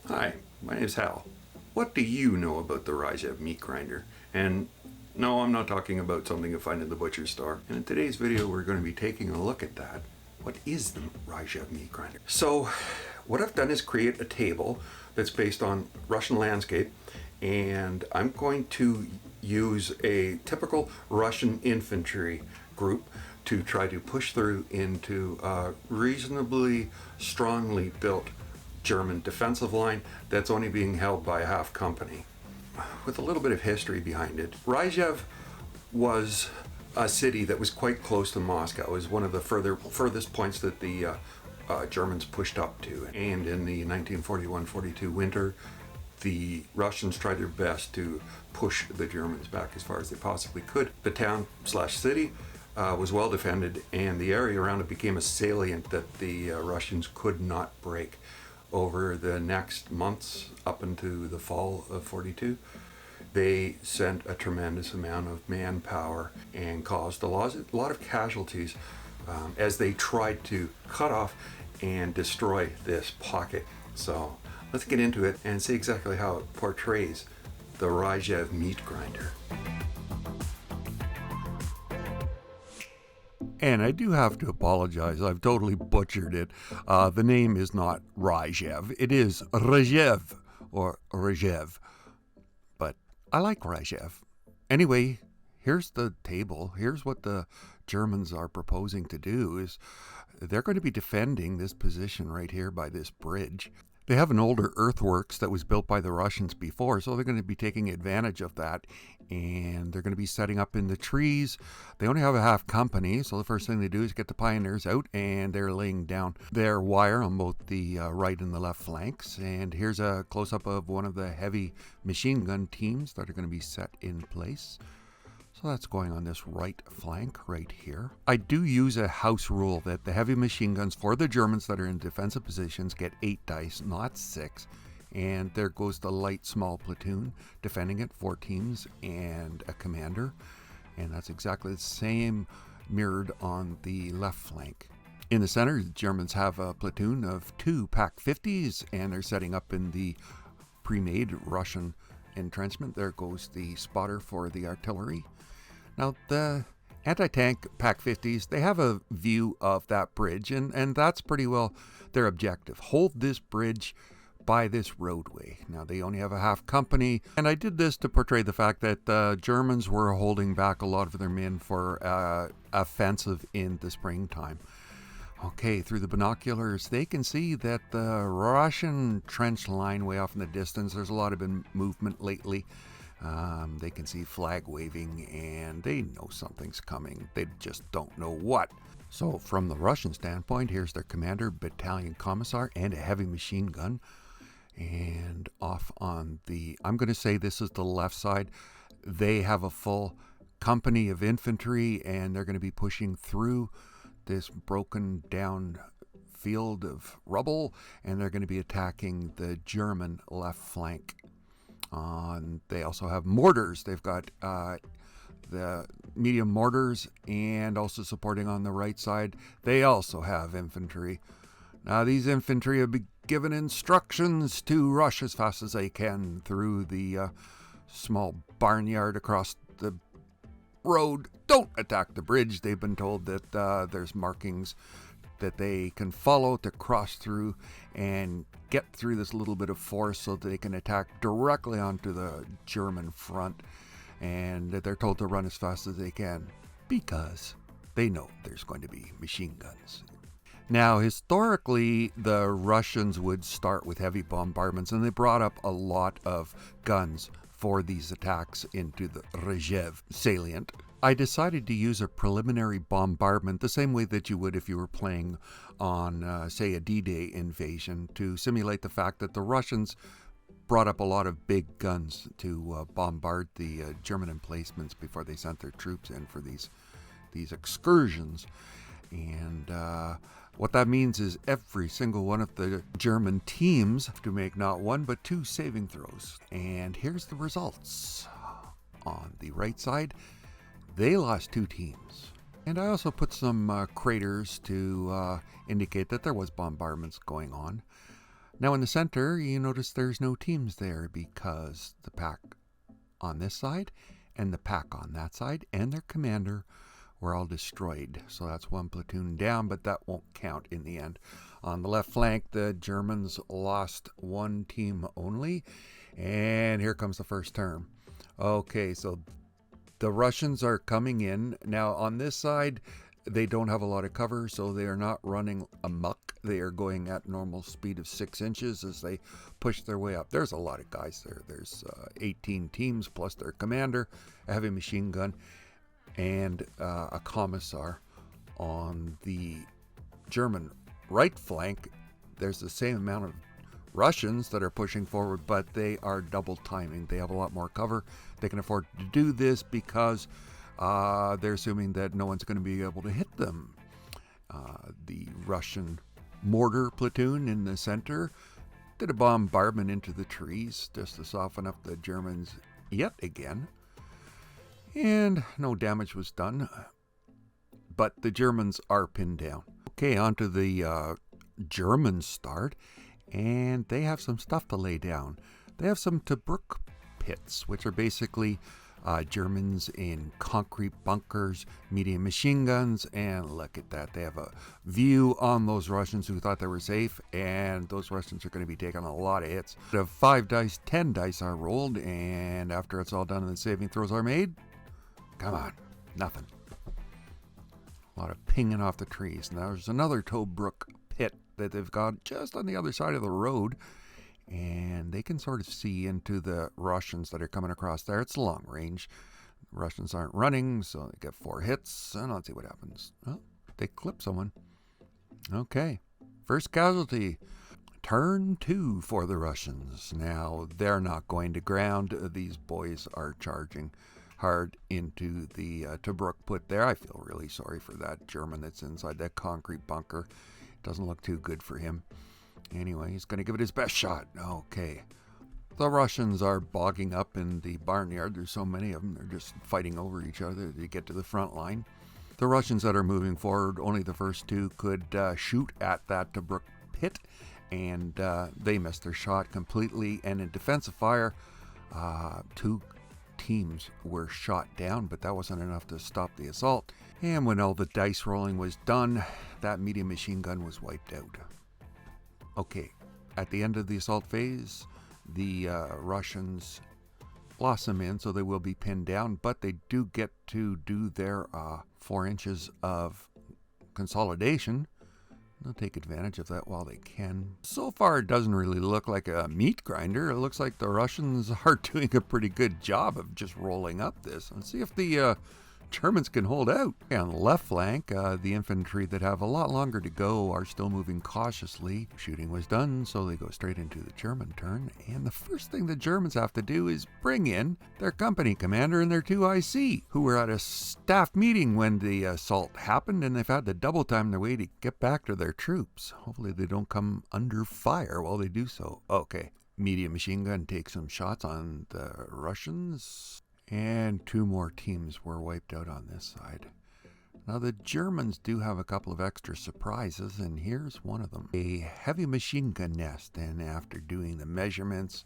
Hi, my name is Hal. What do you know about the Rzhev MeatGrinder? And no, I'm not talking about something you find in the butcher store. And in today's video, we're going to be taking a look at that. What is the Rzhev MeatGrinder? So, what I've done is create a table that's based on Russian landscape, and I'm going to use a typical Russian infantry group to try to push through into a reasonably strongly built German defensive line that's only being held by a half company. With a little bit of history behind it, Rzhev was a city that was quite close to Moscow. It was one of the furthest points that the Germans pushed up to. And in the 1941-42 winter, the Russians tried their best to push the Germans back as far as they possibly could. The town/city was well defended, and the area around it became a salient that the Russians could not break. Over the next months, up into the fall of 42, they sent a tremendous amount of manpower and caused a lot of casualties as they tried to cut off and destroy this pocket. So let's get into it and see exactly how it portrays the Rzhev MeatGrinder. And I do have to apologize. I've totally butchered it. The name is not Rzhev. It is Rzhev or Rzhev. But I like Rzhev. Anyway, here's the table. Here's what the Germans are proposing to do is they're going to be defending this position right here by this bridge. They have an older earthworks that was built by the Russians before, so they're going to be taking advantage of that, and they're going to be setting up in the trees. They only have a half company, so the first thing they do is get the pioneers out, and they're laying down their wire on both the right and the left flanks. And here's a close-up of one of the heavy machine gun teams that are going to be set in place. So that's going on this right flank right here. I do use a house rule that the heavy machine guns for the Germans that are in defensive positions get 8 dice, not 6. And there goes the light small platoon defending it, 4 teams and a commander. And that's exactly the same mirrored on the left flank. In the center, the Germans have a platoon of 2 Pak-50s, and they're setting up in the pre-made Russian entrenchment. There goes the spotter for the artillery. Now, the anti-tank Pak-50s, they have a view of that bridge, and that's pretty well their objective. Hold this bridge by this roadway. Now, they only have a half company, and I did this to portray the fact that the Germans were holding back a lot of their men for offensive in the springtime. Okay, through the binoculars, they can see that the Russian trench line way off in the distance, there's a lot of movement lately. They can see flag waving, and they know something's coming. They just don't know what. So from the Russian standpoint, here's their commander, battalion commissar, and a heavy machine gun. And off on the, I'm going to say this is the left side, they have a full company of infantry, and they're going to be pushing through this broken down field of rubble, and they're going to be attacking the German left flank. They also have mortars. They've got the medium mortars, and also supporting on the right side, they also have infantry. Now, these infantry have been given instructions to rush as fast as they can through the small barnyard across the road. Don't attack the bridge. They've been told that there's markings that they can follow to cross through and get through this little bit of force so that they can attack directly onto the German front. And they're told to run as fast as they can because they know there's going to be machine guns. Now, historically, the Russians would start with heavy bombardments, and they brought up a lot of guns for these attacks into the Rzhev salient. I decided to use a preliminary bombardment the same way that you would if you were playing on, say, a D-Day invasion, to simulate the fact that the Russians brought up a lot of big guns to bombard the German emplacements before they sent their troops in for these excursions. And what that means is every single one of the German teams have to make not 1 but 2 saving throws. And here's the results. On the right side, they lost 2 teams. And I also put some craters to indicate that there was bombardments going on. Now in the center, you notice there's no teams there because the pack on this side and the pack on that side and their commander were all destroyed. So that's one platoon down, but that won't count in the end. On the left flank, the Germans lost one team only. And here comes the first turn. Okay, so the Russians are coming in. Now on this side, they don't have a lot of cover, so they are not running amok. They are going at normal speed of 6 inches as they push their way up. There's a lot of guys there. There's 18 teams plus their commander, a heavy machine gun, and a commissar. On the German right flank, there's the same amount of Russians that are pushing forward, but they are double timing. They have a lot more cover. They can afford to do this because they're assuming that no one's going to be able to hit them. The Russian mortar platoon in the center did a bombardment into the trees just to soften up the Germans yet again. And no damage was done, but the Germans are pinned down. Okay, on to the German start, and they have some stuff to lay down. They have some Tobruk pits, which are basically Germans in concrete bunkers, medium machine guns, and look at that. They have a view on those Russians who thought they were safe, and those Russians are going to be taking a lot of hits. Out of 5 dice, 10 dice are rolled, and after it's all done and the saving throws are made, come on, nothing. A lot of pinging off the trees. Now there's another Tobruk pit that they've got just on the other side of the road, and they can sort of see into the Russians that are coming across there. It's long range. The Russians aren't running, so they get 4 hits, and let's see what happens. Oh, they clip someone. Okay, first casualty. Turn 2 for the Russians. Now, they're not going to ground. These boys are charging hard into the Tobruk put there. I feel really sorry for that German that's inside that concrete bunker. Doesn't look too good for him. Anyway, he's going to give it his best shot. Okay. The Russians are bogging up in the barnyard. There's so many of them. They're just fighting over each other to get to the front line. The Russians that are moving forward, only the first 2 could shoot at that Tobruk pit, and they missed their shot completely. And in defensive fire, 2 teams were shot down, but that wasn't enough to stop the assault. And when all the dice rolling was done, that medium machine gun was wiped out. Okay, at the end of the assault phase, the Russians lost some in, so they will be pinned down, but they do get to do their 4 inches of consolidation. They'll take advantage of that while they can. So far, it doesn't really look like a meat grinder. It looks like the Russians are doing a pretty good job of just rolling up this. Let's see if the Germans can hold out. Okay, on the left flank, the infantry that have a lot longer to go are still moving cautiously. Shooting was done, so they go straight into the German turn. And the first thing the Germans have to do is bring in their company commander and their 2 IC, who were at a staff meeting when the assault happened, and they've had to double time their way to get back to their troops. Hopefully they don't come under fire while they do so. Okay, medium machine gun takes some shots on the Russians. And 2 more teams were wiped out on this side. Now the Germans do have a couple of extra surprises, and here's one of them. A heavy machine gun nest, and after doing the measurements,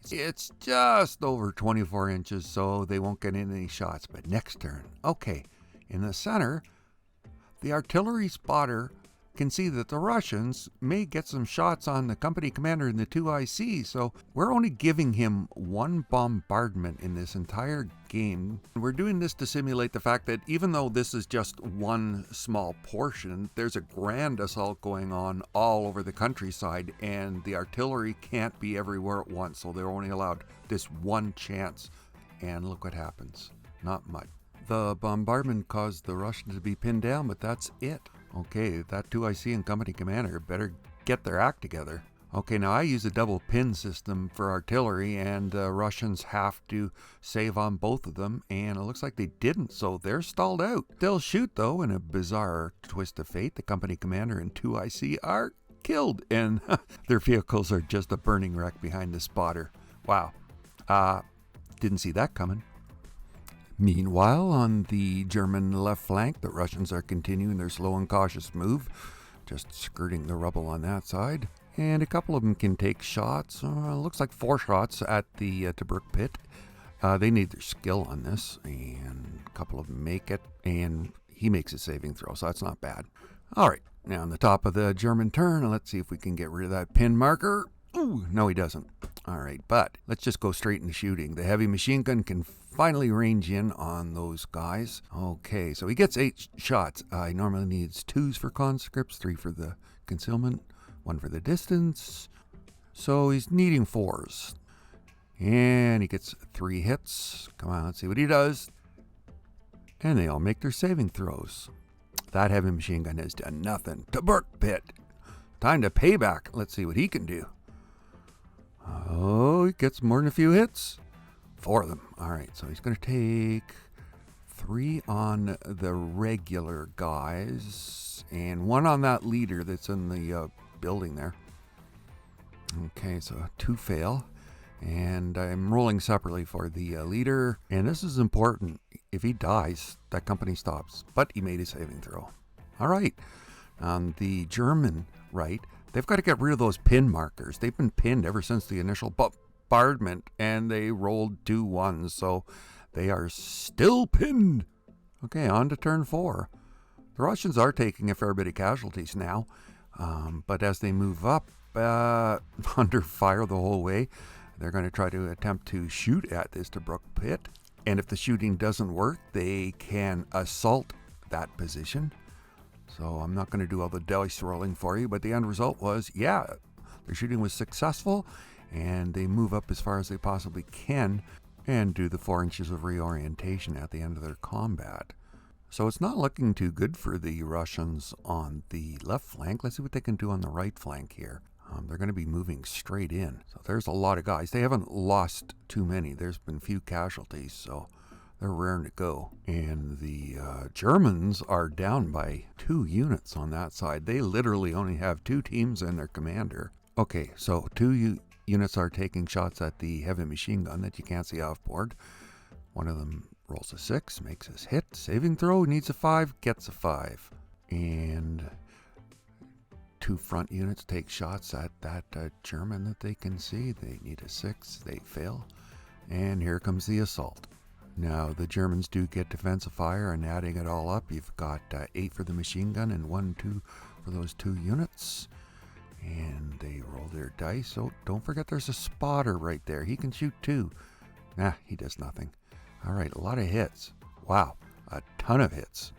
it's just over 24 inches, so they won't get in any shots. But next turn, okay, in the center, the artillery spotter can see that the Russians may get some shots on the company commander and the 2 IC, so we're only giving him 1 bombardment in this entire game. We're doing this to simulate the fact that even though this is just one small portion, there's a grand assault going on all over the countryside, and the artillery can't be everywhere at once, so they're only allowed this 1 chance. And look what happens. Not much. The bombardment caused the Russians to be pinned down, but that's it. Okay, that 2 IC and company commander better get their act together. Okay, now I use a double pin system for artillery, and the Russians have to save on both of them, and it looks like they didn't, so they're stalled out. They'll shoot, though, in a bizarre twist of fate. The company commander and 2 IC are killed, and their vehicles are just a burning wreck behind the spotter. Wow. Didn't see that coming. Meanwhile, on the German left flank, the Russians are continuing their slow and cautious move, just skirting the rubble on that side. And a couple of them can take shots. Looks like 4 shots at the Tobruk pit. They need their skill on this, and a couple of them make it, and he makes a saving throw, so that's not bad. All right, now on the top of the German turn, let's see if we can get rid of that pin marker. Ooh, no, he doesn't. All right, but let's just go straight into shooting. The heavy machine gun can finally range in on those guys. Okay, so he gets 8 shots. He normally needs 2s for conscripts, 3 for the concealment, 1 for the distance. So he's needing 4s. And he gets 3 hits. Come on, let's see what he does. And they all make their saving throws. That heavy machine gun has done nothing. Tobruk pit. Time to pay back. Let's see what he can do. Oh, he gets more than a few hits. 4 of them. All right, so he's going to take 3 on the regular guys and 1 on that leader that's in the building there. Okay, so 2 fail. And I'm rolling separately for the leader. And this is important. If he dies, that company stops. But he made a saving throw. All right. On the German right, they've got to get rid of those pin markers. They've been pinned ever since the initial bombardment. And they rolled 2 1s. So they are still pinned. Okay, on to turn 4. The Russians are taking a fair bit of casualties now. But as they move up, under fire the whole way, they're going to try to attempt to shoot at this Tobruk pit. And if the shooting doesn't work, they can assault that position. So I'm not going to do all the dice rolling for you, but the end result was, yeah, their shooting was successful, and they move up as far as they possibly can and do the 4 inches of reorientation at the end of their combat. So it's not looking too good for the Russians on the left flank. Let's see what they can do on the right flank here. They're going to be moving straight in. So there's a lot of guys. They haven't lost too many. There's been few casualties, so they're raring to go. And the Germans are down by 2 units on that side. They literally only have 2 teams and their commander. Okay, so 2 units are taking shots at the heavy machine gun that you can't see off board. One of them rolls a 6, makes his hit. Saving throw, needs a 5, gets a 5. And 2 front units take shots at that German that they can see. They need a 6, they fail. And here comes the assault. Now the Germans do get defensive fire, and adding it all up, you've got 8 for the machine gun and 1, 2 for those 2 units. And they roll their dice. Oh, don't forget there's a spotter right there. He can shoot too. Nah, he does nothing. All right, a lot of hits. Wow, a ton of hits.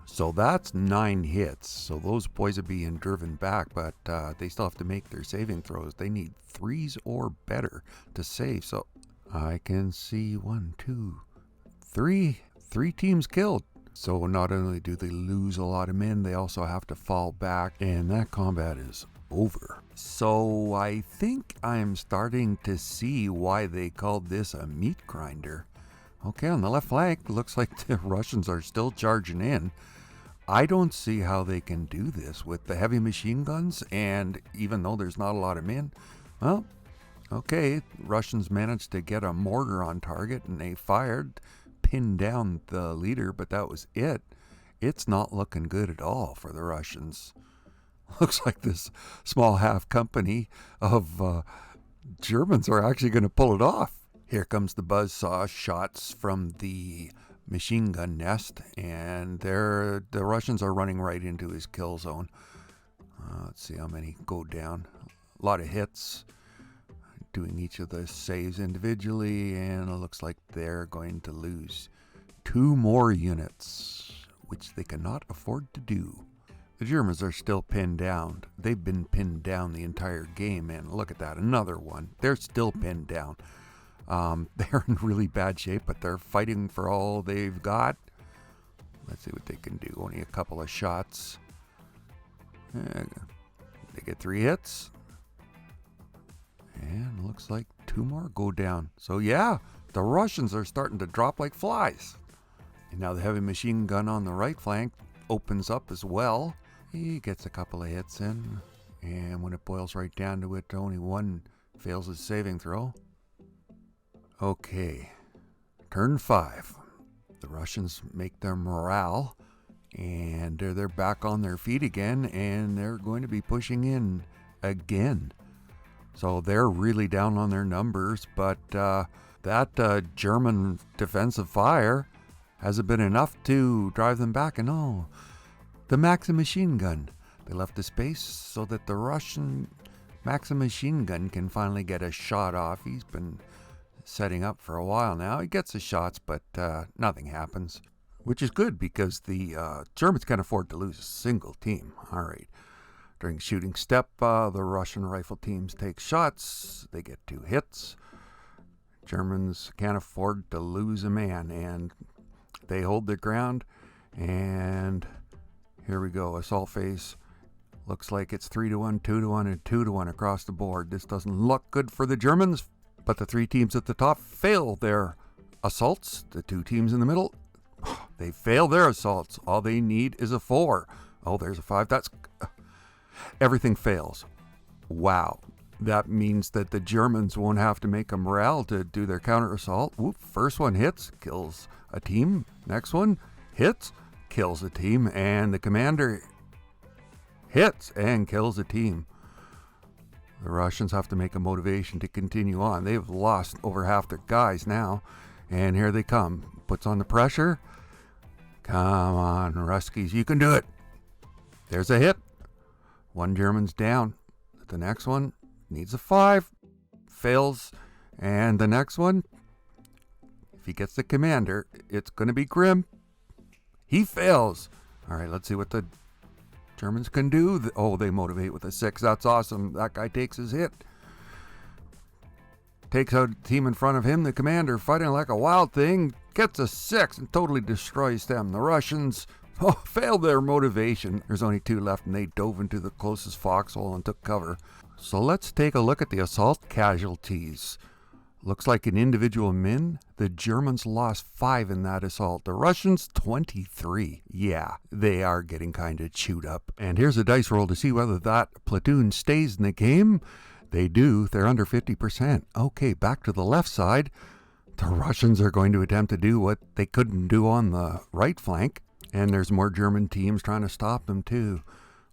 So that's 9 hits. So those boys are being driven back, but they still have to make their saving throws. They need 3s or better to save. So I can see 1, 2, 3 teams killed. So not only do they lose a lot of men, they also have to fall back, and that combat is over. So I think I'm starting to see why they called this a meat grinder. Okay, on the left flank, looks like the Russians are still charging in. I don't see how they can do this with the heavy machine guns, and even though there's not a lot of men, well, okay, Russians managed to get a mortar on target, and they fired, pinned down the leader, but that was it. It's not looking good at all for the Russians. Looks like this small half company of Germans are actually going to pull it off. Here comes the buzzsaw shots from the machine gun nest, and the Russians are running right into his kill zone. Let's see how many go down. A lot of hits. Doing each of the saves individually, and it looks like they're going to lose 2 more units, which they cannot afford to do. The Germans are still pinned down. They've been pinned down the entire game, and look at that, another one. They're still pinned down. They're in really bad shape, but they're fighting for all they've got. Let's see what they can do. Only a couple of shots. They get 3 hits. And looks like 2 more go down. So yeah, the Russians are starting to drop like flies. And now the heavy machine gun on the right flank opens up as well. He gets a couple of hits in. And when it boils right down to it, only 1 fails his saving throw. Okay, turn 5. The Russians make their morale, and they're back on their feet again, and they're going to be pushing in again. So they're really down on their numbers, but that German defensive fire hasn't been enough to drive them back. And the Maxim machine gun. They left the space so that the Russian Maxim machine gun can finally get a shot off. He's been setting up for a while now. He gets the shots, but nothing happens, which is good because the Germans can't afford to lose a single team. All right. During shooting step, the Russian rifle teams take shots. They get 2 hits. Germans can't afford to lose a man, and they hold their ground. And here we go. Assault phase. Looks like it's 3-1, 2-1, and 2-1 across the board. This doesn't look good for the Germans, but the 3 teams at the top fail their assaults. The 2 teams in the middle, they fail their assaults. All they need is a 4. Oh, there's a 5. That's... Everything fails. Wow. That means that the Germans won't have to make a morale to do their counter assault. Whoop, first one hits, kills a team. Next one hits, kills a team. And the commander hits and kills a team. The Russians have to make a motivation to continue on. They've lost over half their guys now. And here they come. Puts on the pressure. Come on, Ruskies, you can do it. There's a hit. 1 German's down. The next one needs a 5. Fails. And the next one, if he gets the commander, it's going to be grim. He fails. All right, let's see what the Germans can do. They motivate with a 6. That's awesome. That guy takes his hit. Takes out a team in front of him. The commander, fighting like a wild thing, gets a 6 and totally destroys them. The Russians failed their motivation. There's only 2 left, and they dove into the closest foxhole and took cover. So let's take a look at the assault casualties. Looks like in individual men, the Germans lost 5 in that assault. The Russians, 23. Yeah, they are getting kind of chewed up. And here's a dice roll to see whether that platoon stays in the game. They do. They're under 50%. Okay, back to the left side. The Russians are going to attempt to do what they couldn't do on the right flank. And there's more German teams trying to stop them too.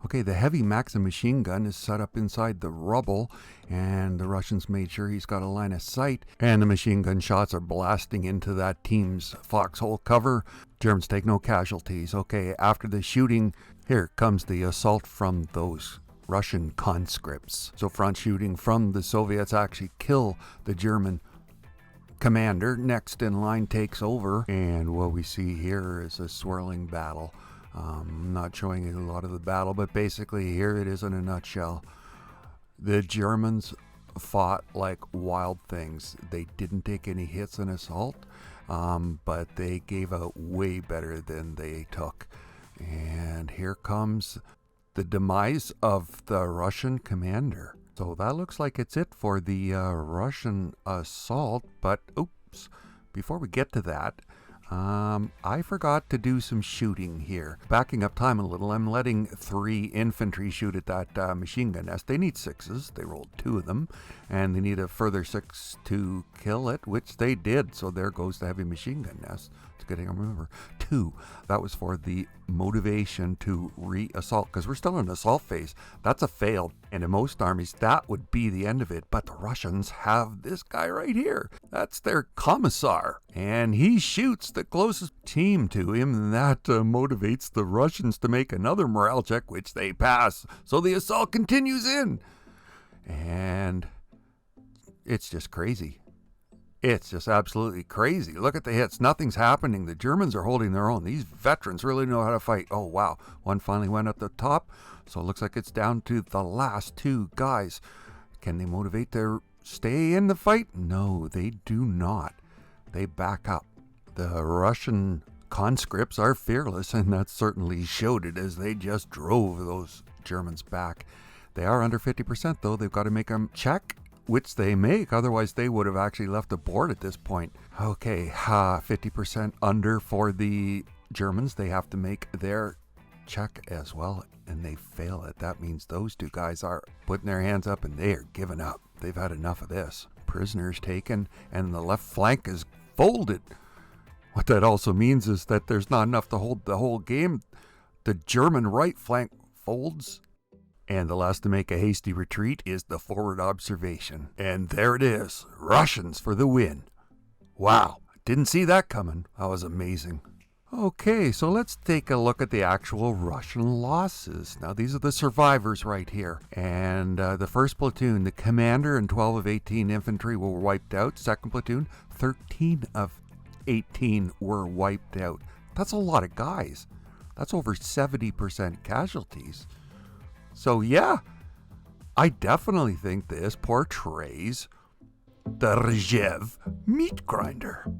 Okay, the heavy Maxim machine gun is set up inside the rubble, and the Russians made sure he's got a line of sight, and the machine gun shots are blasting into that team's foxhole cover. Germans take no casualties. Okay, after the shooting, here comes the assault from those Russian conscripts. So front shooting from the Soviets actually kill the German commander. Next in line takes over, and what we see here is a swirling battle. I'm not showing you a lot of the battle, but basically here it is in a nutshell. The Germans fought like wild things. They didn't take any hits in assault, but they gave out way better than they took. And here comes the demise of the Russian commander. So that looks like it's it for the Russian assault, but oops, before we get to that, I forgot to do some shooting here. Backing up time a little, I'm letting 3 infantry shoot at that machine gun nest. They need 6s. They rolled 2 of them, and they need a further 6 to kill it, which they did. So there goes the heavy machine gun nest. It's getting a remember. 2, that was for the motivation to re-assault, because we're still in assault phase. That's a failed, and in most armies, that would be the end of it. But the Russians have this guy right here. That's their commissar, and he shoots the closest team to him, and that motivates the Russians to make another morale check, which they pass. So the assault continues in, and it's just crazy. It's just absolutely crazy. Look at the hits. Nothing's happening. The Germans are holding their own. These veterans really know how to fight. Oh, wow. One finally went at the top. So it looks like it's down to the last 2 guys. Can they motivate to stay in the fight? No, they do not. They back up. The Russian conscripts are fearless, and that certainly showed it as they just drove those Germans back. They are under 50%, though. They've got to make them check, which they make. Otherwise, they would have actually left the board at this point. Okay, 50% under for the Germans. They have to make their check as well, and they fail it. That means those 2 guys are putting their hands up, and they are giving up. They've had enough of this. Prisoners taken, and the left flank is folded. What that also means is that there's not enough to hold the whole game. The German right flank folds, And the last to make a hasty retreat is the forward observation. And there it is. Russians for the win. Wow. Didn't see that coming. That was amazing. Okay, so let's take a look at the actual Russian losses. Now, these are the survivors right here. And the first platoon, the commander and 12 of 18 infantry were wiped out. Second platoon, 13 of 18 were wiped out. That's a lot of guys. That's over 70% casualties. So yeah, I definitely think this portrays the Rzhev MeatGrinder.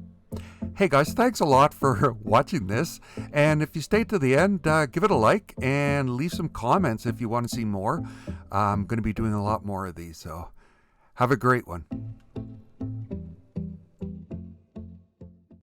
Hey guys, thanks a lot for watching this. And if you stayed to the end, give it a like and leave some comments if you want to see more. I'm going to be doing a lot more of these, so have a great one.